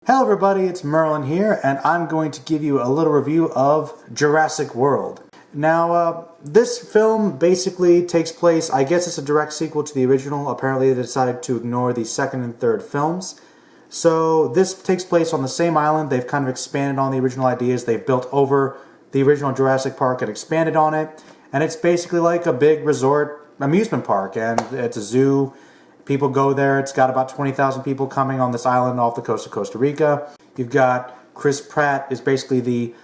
Hello everybody, it's Merlin here, and I'm going to give you a little review of Jurassic World. Now, this film basically takes place, I guess it's a direct sequel to the original. Apparently they decided to ignore the second and third films. So this takes place on the same island. They've kind of expanded on the original ideas. They've built over the original Jurassic Park and expanded on it. And it's basically like a big resort amusement park, and it's a zoo. People go there. It's got about 20,000 people coming on this island off the coast of Costa Rica. You've got Chris Pratt is basically the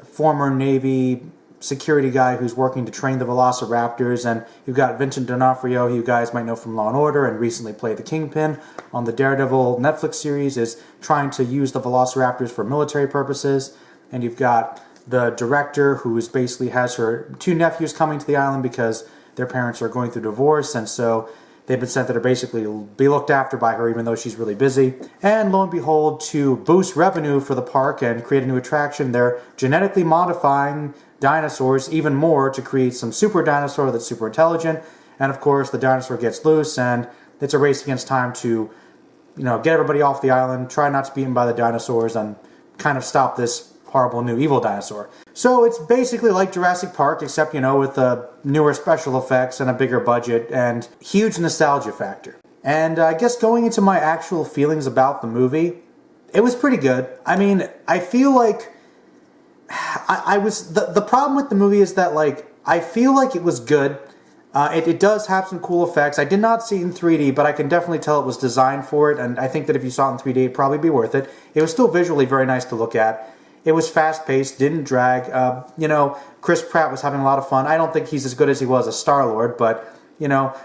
former Navy security guy who's working to train the Velociraptors, and you've got Vincent D'Onofrio, who you guys might know from Law & Order and recently played the Kingpin on the Daredevil Netflix series, is trying to use the Velociraptors for military purposes. And you've got the director, who is basically has her two nephews coming to the island because their parents are going through divorce, and so they've been sent there to basically be looked after by her, even though she's really busy. And lo and behold, to boost revenue for the park and create a new attraction, they're genetically modifying dinosaurs even more to create some super dinosaur that's super intelligent. And of course, the dinosaur gets loose, and it's a race against time to, get everybody off the island, try not to be eaten by the dinosaurs, and kind of stop this horrible new evil dinosaur. So it's basically like Jurassic Park, except, with newer special effects and a bigger budget and huge nostalgia factor. And I guess going into my actual feelings about the movie, it was pretty good. I mean, I feel like the problem with the movie is that, I feel like it was good. It does have some cool effects. I did not see it in 3D, but I can definitely tell it was designed for it, and I think that if you saw it in 3D, it'd probably be worth it. It was still visually very nice to look at. It was fast-paced, didn't drag. Chris Pratt was having a lot of fun. I don't think he's as good as he was as Star-Lord, but,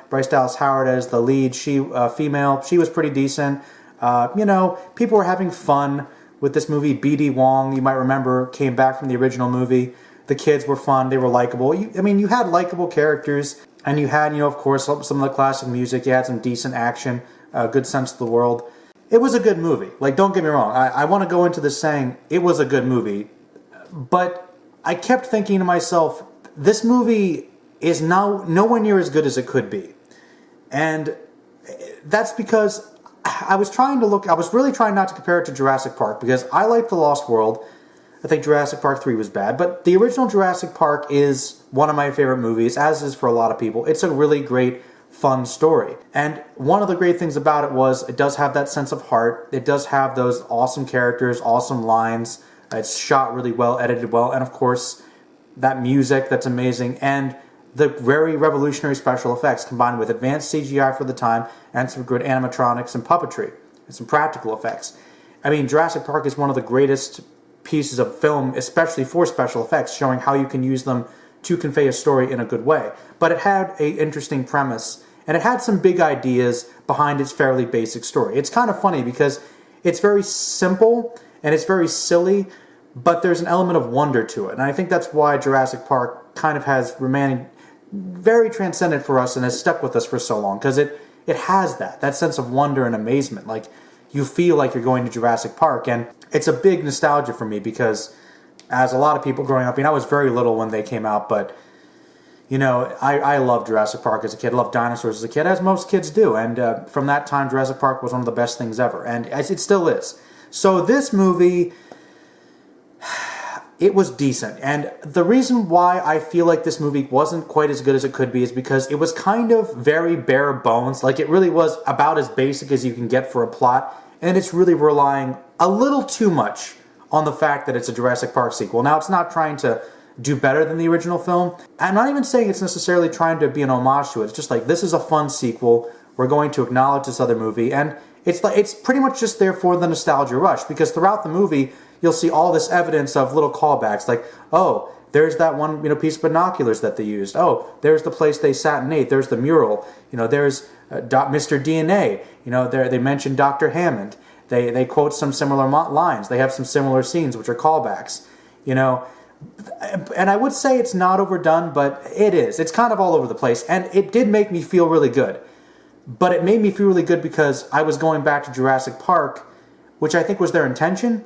Bryce Dallas Howard as the lead, female, she was pretty decent. People were having fun with this movie. B.D. Wong, you might remember, came back from the original movie. The kids were fun. They were likable. You had likable characters, and you had, of course, some of the classic music. You had some decent action, good sense of the world. It was a good movie. Don't get me wrong. I want to go into this saying it was a good movie. But I kept thinking to myself, this movie is now nowhere near as good as it could be. And that's because I was really trying not to compare it to Jurassic Park, because I like The Lost World. I think Jurassic Park 3 was bad. But the original Jurassic Park is one of my favorite movies, as is for a lot of people. It's a really great, fun story. And one of the great things about it was it does have that sense of heart. It does have those awesome characters, awesome lines. It's shot really well, edited well, and of course that music that's amazing, and the very revolutionary special effects combined with advanced CGI for the time and some good animatronics and puppetry and some practical effects. Jurassic Park is one of the greatest pieces of film, especially for special effects, showing how you can use them to convey a story in a good way. But it had an interesting premise, and it had some big ideas behind its fairly basic story. It's kind of funny because it's very simple and it's very silly, but there's an element of wonder to it. And I think that's why Jurassic Park kind of has remained very transcendent for us and has stuck with us for so long, because it has that sense of wonder and amazement. You feel like you're going to Jurassic Park, and it's a big nostalgia for me because, as a lot of people growing up, I was very little when they came out, but I loved Jurassic Park as a kid. I loved dinosaurs as a kid, as most kids do. And from that time, Jurassic Park was one of the best things ever, and it still is. So this movie, it was decent. And the reason why I feel like this movie wasn't quite as good as it could be is because it was kind of very bare bones. It really was about as basic as you can get for a plot, and it's really relying a little too much on the fact that it's a Jurassic Park sequel. Now, it's not trying to do better than the original film. I'm not even saying it's necessarily trying to be an homage to it. It's just this is a fun sequel. We're going to acknowledge this other movie, and it's pretty much just there for the nostalgia rush, because throughout the movie, you'll see all this evidence of little callbacks, oh, there's that one piece of binoculars that they used. Oh, there's the place they sat and ate. There's the mural. There's Mr. DNA. They mentioned Dr. Hammond. They quote some similar lines. They have some similar scenes, which are callbacks. And I would say it's not overdone, but it is. It's kind of all over the place, and it did make me feel really good. But it made me feel really good because I was going back to Jurassic Park, which I think was their intention,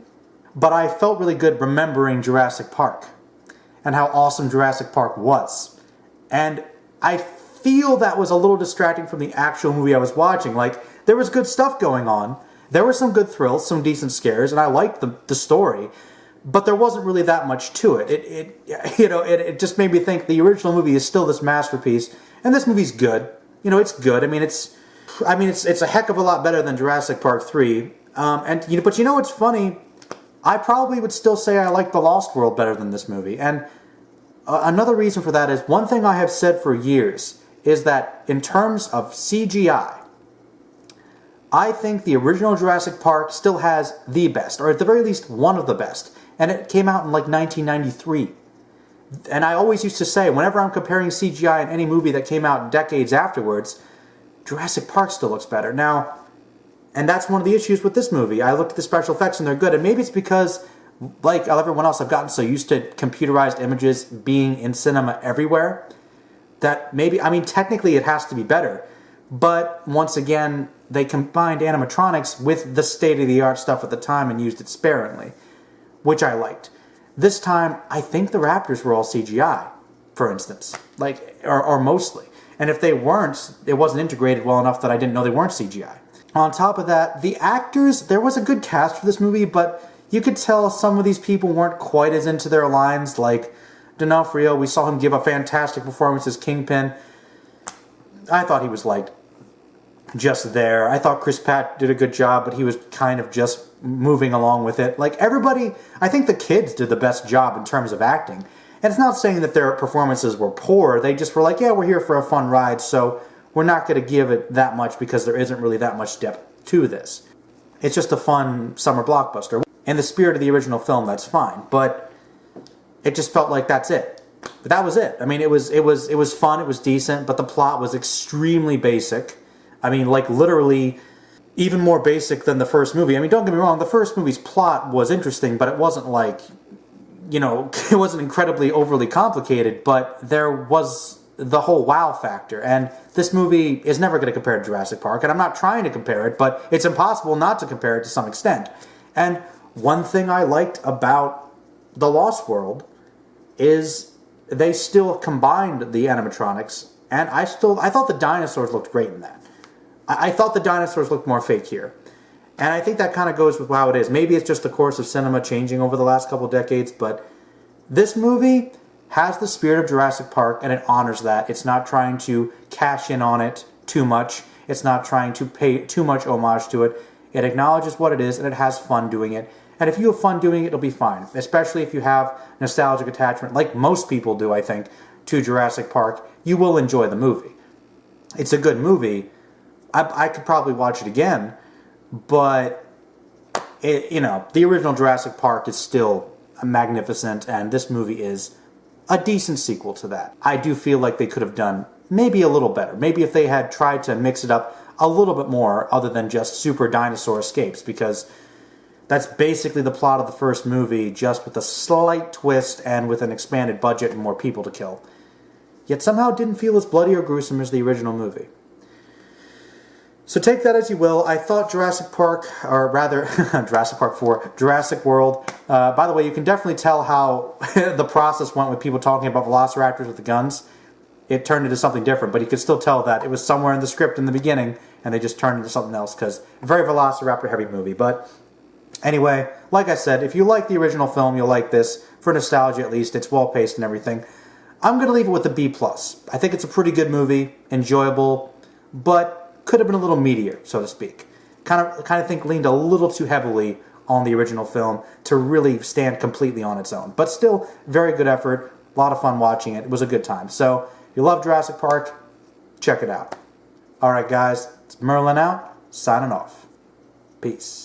but I felt really good remembering Jurassic Park and how awesome Jurassic Park was. And I feel that was a little distracting from the actual movie I was watching. There was good stuff going on, There were some good thrills, some decent scares, and I liked the story, but there wasn't really that much to it. It just made me think the original movie is still this masterpiece, and this movie's good. It's good. It's a heck of a lot better than Jurassic Park 3. But what's funny? I probably would still say I like The Lost World better than this movie. And another reason for that is one thing I have said for years is that in terms of CGI, I think the original Jurassic Park still has the best, or at the very least one of the best. And it came out in like 1993. And I always used to say, whenever I'm comparing CGI in any movie that came out decades afterwards, Jurassic Park still looks better. Now, and that's one of the issues with this movie. I looked at the special effects and they're good. And maybe it's because, like everyone else, I've gotten so used to computerized images being in cinema everywhere that maybe, technically it has to be better. But once again, they combined animatronics with the state-of-the-art stuff at the time and used it sparingly, which I liked. This time, I think the raptors were all CGI, for instance, or mostly. And if they weren't, it wasn't integrated well enough that I didn't know they weren't CGI. On top of that, the actors, there was a good cast for this movie, but you could tell some of these people weren't quite as into their lines, like D'Onofrio. We saw him give a fantastic performance as Kingpin. I thought he was just there. I thought Chris Pratt did a good job, but he was kind of just moving along with it. Everybody, I think the kids did the best job in terms of acting. And it's not saying that their performances were poor. They just were like, yeah, we're here for a fun ride, so we're not going to give it that much because there isn't really that much depth to this. It's just a fun summer blockbuster. In the spirit of the original film, that's fine. But it just felt like that's it. But that was it. It was fun, it was decent, but the plot was extremely basic. Literally even more basic than the first movie. Don't get me wrong, the first movie's plot was interesting, but it wasn't it wasn't incredibly overly complicated, but there was the whole wow factor. And this movie is never going to compare to Jurassic Park, and I'm not trying to compare it, but it's impossible not to compare it to some extent. And one thing I liked about The Lost World is they still combined the animatronics, and I thought the dinosaurs looked great in that. I thought the dinosaurs looked more fake here. And I think that kind of goes with how it is. Maybe it's just the course of cinema changing over the last couple decades, but this movie has the spirit of Jurassic Park, and it honors that. It's not trying to cash in on it too much. It's not trying to pay too much homage to it. It acknowledges what it is, and it has fun doing it. And if you have fun doing it, it'll be fine. Especially if you have nostalgic attachment, like most people do, I think, to Jurassic Park, you will enjoy the movie. It's a good movie. I could probably watch it again, but the original Jurassic Park is still magnificent, and this movie is a decent sequel to that. I do feel like they could have done maybe a little better. Maybe if they had tried to mix it up a little bit more other than just super dinosaur escapes, because that's basically the plot of the first movie, just with a slight twist and with an expanded budget and more people to kill. Yet somehow it didn't feel as bloody or gruesome as the original movie. So take that as you will. I thought Jurassic Park, or rather, Jurassic Park 4, Jurassic World. By the way, you can definitely tell how the process went with people talking about velociraptors with the guns. It turned into something different, but you could still tell that it was somewhere in the script in the beginning, and they just turned into something else, because very velociraptor-heavy movie. But anyway, like I said, if you like the original film, you'll like this. For nostalgia, at least, it's well-paced and everything. I'm going to leave it with a B+. I think it's a pretty good movie, enjoyable, but could have been a little meatier, so to speak. Kind of think leaned a little too heavily on the original film to really stand completely on its own. But still, very good effort. A lot of fun watching it. It was a good time. So, if you love Jurassic Park, check it out. Alright guys, it's Merlin out, signing off. Peace.